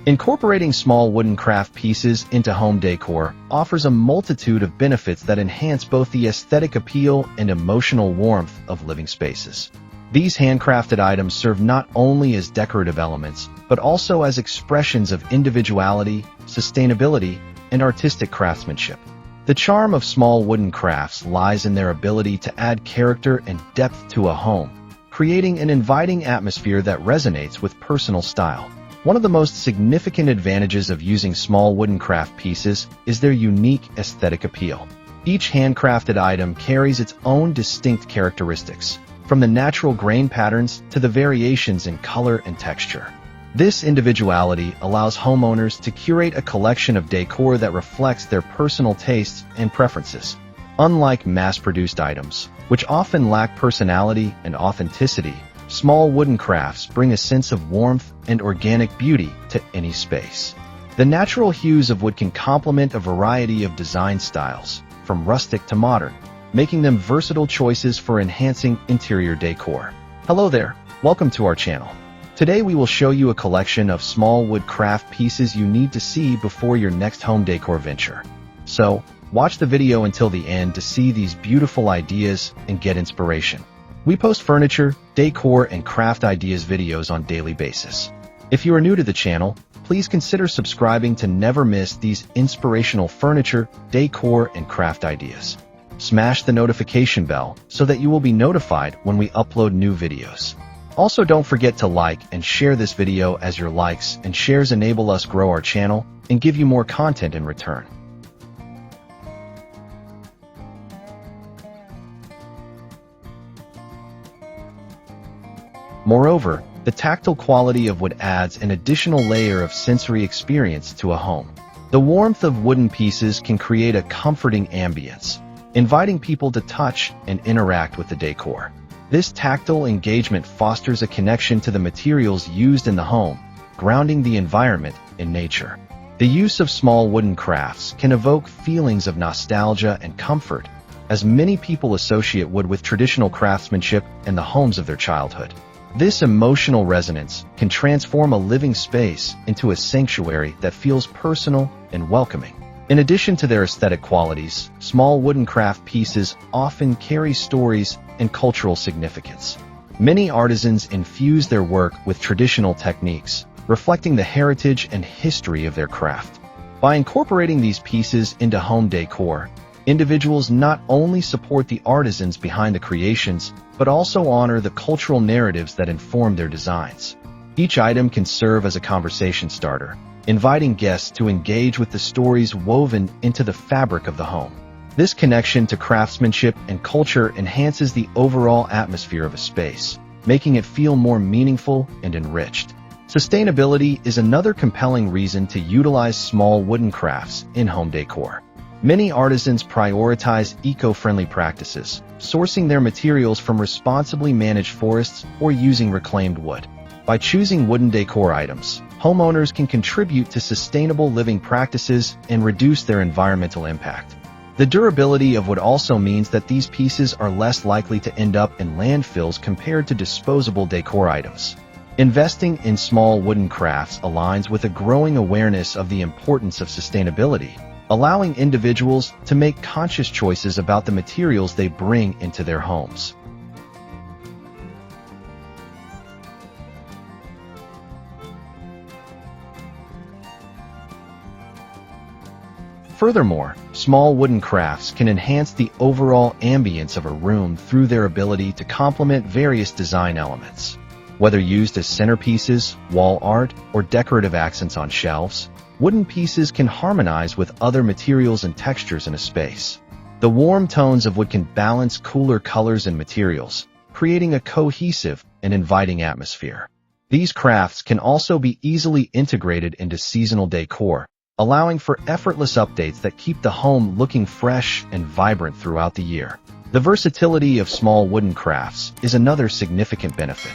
Incorporating small wooden craft pieces into home decor offers a multitude of benefits that enhance both the aesthetic appeal and emotional warmth of living spaces. These handcrafted items serve not only as decorative elements, but also as expressions of individuality, sustainability, and artistic craftsmanship. The charm of small wooden crafts lies in their ability to add character and depth to a home, creating an inviting atmosphere that resonates with personal style. One of the most significant advantages of using small wooden craft pieces is their unique aesthetic appeal. Each handcrafted item carries its own distinct characteristics, from the natural grain patterns to the variations in color and texture. This individuality allows homeowners to curate a collection of decor that reflects their personal tastes and preferences. Unlike mass-produced items, which often lack personality and authenticity, small wooden crafts bring a sense of warmth and organic beauty to any space. The natural hues of wood can complement a variety of design styles, from rustic to modern, making them versatile choices for enhancing interior decor. Hello there, welcome to our channel. Today we will show you a collection of small wood craft pieces you need to see before your next home decor venture. So, watch the video until the end to see these beautiful ideas and get inspiration. We post furniture, decor, and craft ideas videos on a daily basis. If you are new to the channel, please consider subscribing to never miss these inspirational furniture, decor, and craft ideas. Smash the notification bell so that you will be notified when we upload new videos. Also, don't forget to like and share this video, as your likes and shares enable us grow our channel and give you more content in return. Moreover, the tactile quality of wood adds an additional layer of sensory experience to a home. The warmth of wooden pieces can create a comforting ambience, inviting people to touch and interact with the decor. This tactile engagement fosters a connection to the materials used in the home, grounding the environment in nature. The use of small wooden crafts can evoke feelings of nostalgia and comfort, as many people associate wood with traditional craftsmanship and the homes of their childhood. This emotional resonance can transform a living space into a sanctuary that feels personal and welcoming. In addition to their aesthetic qualities, small wooden craft pieces often carry stories and cultural significance. Many artisans infuse their work with traditional techniques, reflecting the heritage and history of their craft. By incorporating these pieces into home decor, individuals not only support the artisans behind the creations, but also honor the cultural narratives that inform their designs. Each item can serve as a conversation starter, inviting guests to engage with the stories woven into the fabric of the home. This connection to craftsmanship and culture enhances the overall atmosphere of a space, making it feel more meaningful and enriched. Sustainability is another compelling reason to utilize small wooden crafts in home decor. Many artisans prioritize eco-friendly practices, sourcing their materials from responsibly managed forests or using reclaimed wood. By choosing wooden decor items, homeowners can contribute to sustainable living practices and reduce their environmental impact. The durability of wood also means that these pieces are less likely to end up in landfills compared to disposable decor items. Investing in small wooden crafts aligns with a growing awareness of the importance of sustainability, allowing individuals to make conscious choices about the materials they bring into their homes. Furthermore, small wooden crafts can enhance the overall ambience of a room through their ability to complement various design elements. Whether used as centerpieces, wall art, or decorative accents on shelves, wooden pieces can harmonize with other materials and textures in a space. The warm tones of wood can balance cooler colors and materials, creating a cohesive and inviting atmosphere. These crafts can also be easily integrated into seasonal decor, allowing for effortless updates that keep the home looking fresh and vibrant throughout the year. The versatility of small wooden crafts is another significant benefit.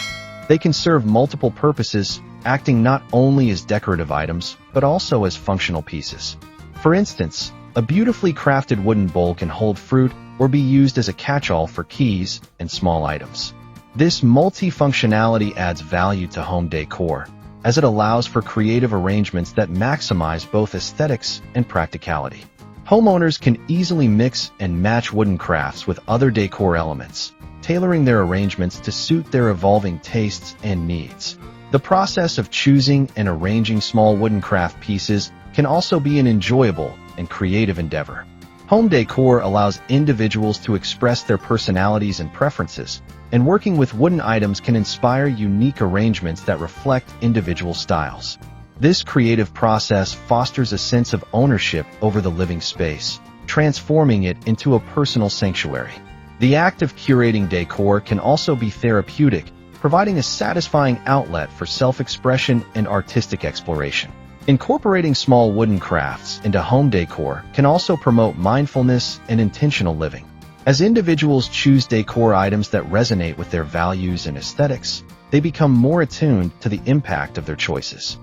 They can serve multiple purposes, acting not only as decorative items, but also as functional pieces. For instance, a beautifully crafted wooden bowl can hold fruit or be used as a catch-all for keys and small items. This multifunctionality adds value to home decor, as it allows for creative arrangements that maximize both aesthetics and practicality. Homeowners can easily mix and match wooden crafts with other decor elements, tailoring their arrangements to suit their evolving tastes and needs. The process of choosing and arranging small wooden craft pieces can also be an enjoyable and creative endeavor. Home decor allows individuals to express their personalities and preferences, and working with wooden items can inspire unique arrangements that reflect individual styles. This creative process fosters a sense of ownership over the living space, transforming it into a personal sanctuary. The act of curating decor can also be therapeutic, providing a satisfying outlet for self-expression and artistic exploration. Incorporating small wooden crafts into home decor can also promote mindfulness and intentional living. As individuals choose decor items that resonate with their values and aesthetics, they become more attuned to the impact of their choices.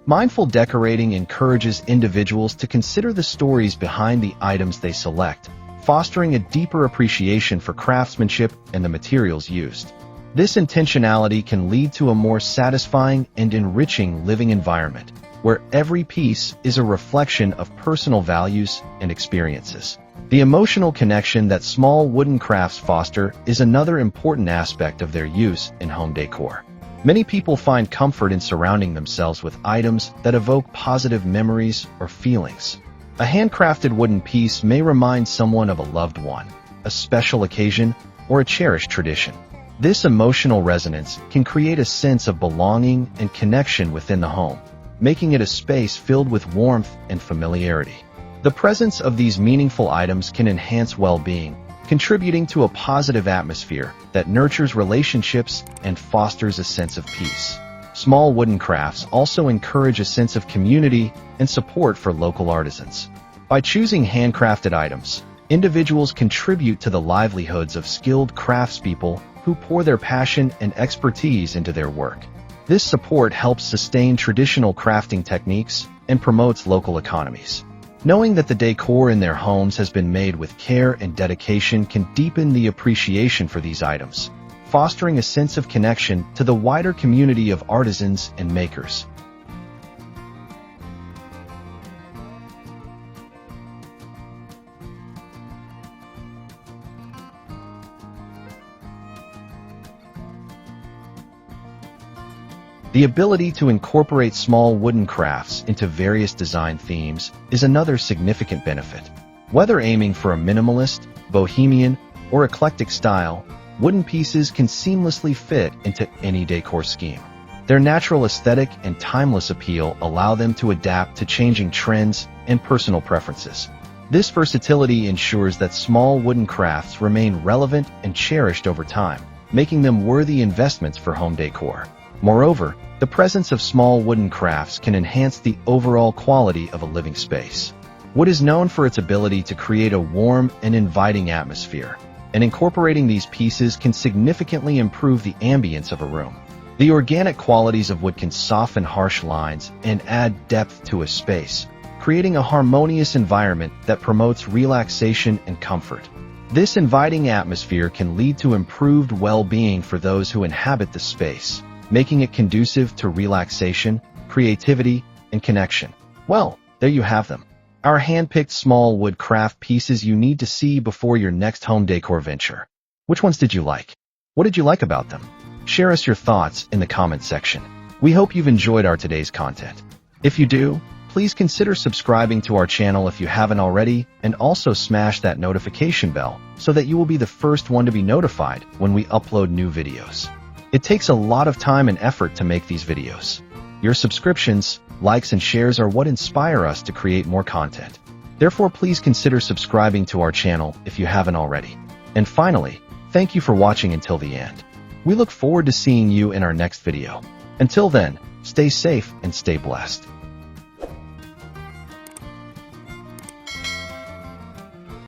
Mindful decorating encourages individuals to consider the stories behind the items they select, fostering a deeper appreciation for craftsmanship and the materials used. This intentionality can lead to a more satisfying and enriching living environment, where every piece is a reflection of personal values and experiences. The emotional connection that small wooden crafts foster is another important aspect of their use in home decor. Many people find comfort in surrounding themselves with items that evoke positive memories or feelings. A handcrafted wooden piece may remind someone of a loved one, a special occasion, or a cherished tradition. This emotional resonance can create a sense of belonging and connection within the home, making it a space filled with warmth and familiarity. The presence of these meaningful items can enhance well-being, contributing to a positive atmosphere that nurtures relationships and fosters a sense of peace. Small wooden crafts also encourage a sense of community and support for local artisans. By choosing handcrafted items, individuals contribute to the livelihoods of skilled craftspeople who pour their passion and expertise into their work. This support helps sustain traditional crafting techniques and promotes local economies. Knowing that the decor in their homes has been made with care and dedication can deepen the appreciation for these items, fostering a sense of connection to the wider community of artisans and makers. The ability to incorporate small wooden crafts into various design themes is another significant benefit. Whether aiming for a minimalist, bohemian, or eclectic style, wooden pieces can seamlessly fit into any decor scheme. Their natural aesthetic and timeless appeal allow them to adapt to changing trends and personal preferences. This versatility ensures that small wooden crafts remain relevant and cherished over time, making them worthy investments for home decor. Moreover, the presence of small wooden crafts can enhance the overall quality of a living space. Wood is known for its ability to create a warm and inviting atmosphere, and incorporating these pieces can significantly improve the ambience of a room. The organic qualities of wood can soften harsh lines and add depth to a space, creating a harmonious environment that promotes relaxation and comfort. This inviting atmosphere can lead to improved well-being for those who inhabit the space, making it conducive to relaxation, creativity, and connection. Well, there you have them. Our hand-picked small wood craft pieces you need to see before your next home decor venture. Which ones did you like? What did you like about them? Share us your thoughts in the comment section. We hope you've enjoyed our today's content. If you do, please consider subscribing to our channel if you haven't already, and also smash that notification bell so that you will be the first one to be notified when we upload new videos. It takes a lot of time and effort to make these videos. Your subscriptions, likes, and shares are what inspire us to create more content. Therefore, please consider subscribing to our channel if you haven't already. And finally, thank you for watching until the end. We look forward to seeing you in our next video. Until then, stay safe and stay blessed.